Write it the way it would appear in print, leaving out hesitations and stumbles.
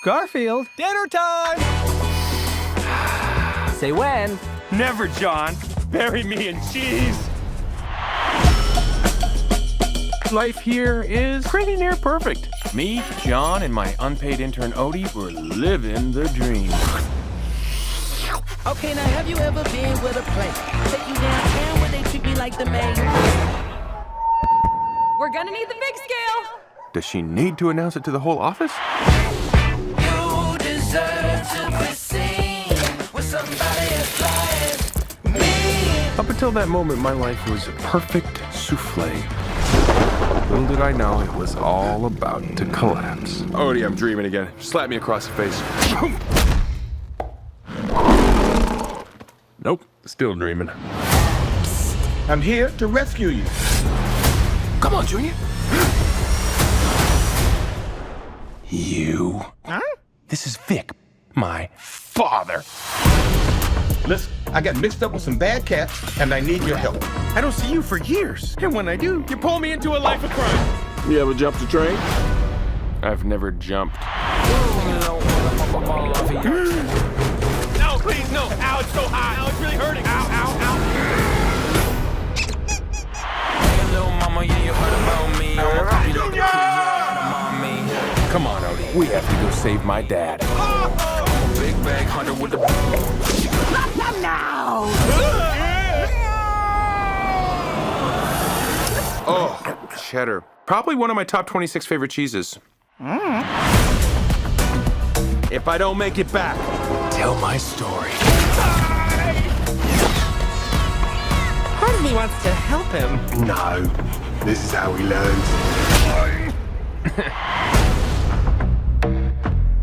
Garfield. Dinner time! Say when. Never, John. Bury me in cheese. Life here is pretty near perfect. Me, John, and my unpaid intern Odie were living the dream. Okay, now have you ever been with a place? Take you downtown where they treat me like the main. We're gonna need the big scale. Does she need to announce it to the whole office? You deserve to be seen with somebody as fly as me. Up until that moment, my life was a perfect souffle. Little did I know it was all about to collapse. Odie, I'm dreaming again. Slap me across the face. Nope, still dreaming. I'm here to rescue you. Come on, Junior. You. Huh? This is Vic, my father. Listen, I got mixed up with some bad cats, and I need your help. I don't see you for years. And when I do, you pull me into a life of crime. You ever jumped a train? I've never jumped. No, please, no. Ow, it's so hot. Ow, it's really hurting. Ow, ow, ow. Hey, little mama, yeah, you heard about me. I'm a puppy, little kid, yeah, mommy. Come on, Odie. We have to go save my dad. I'm a big bag hunter with a... Oh, cheddar. Probably one of my top 26 favorite cheeses. If I don't make it back, tell my story. Part of me wants to help him. No. This is how he learns.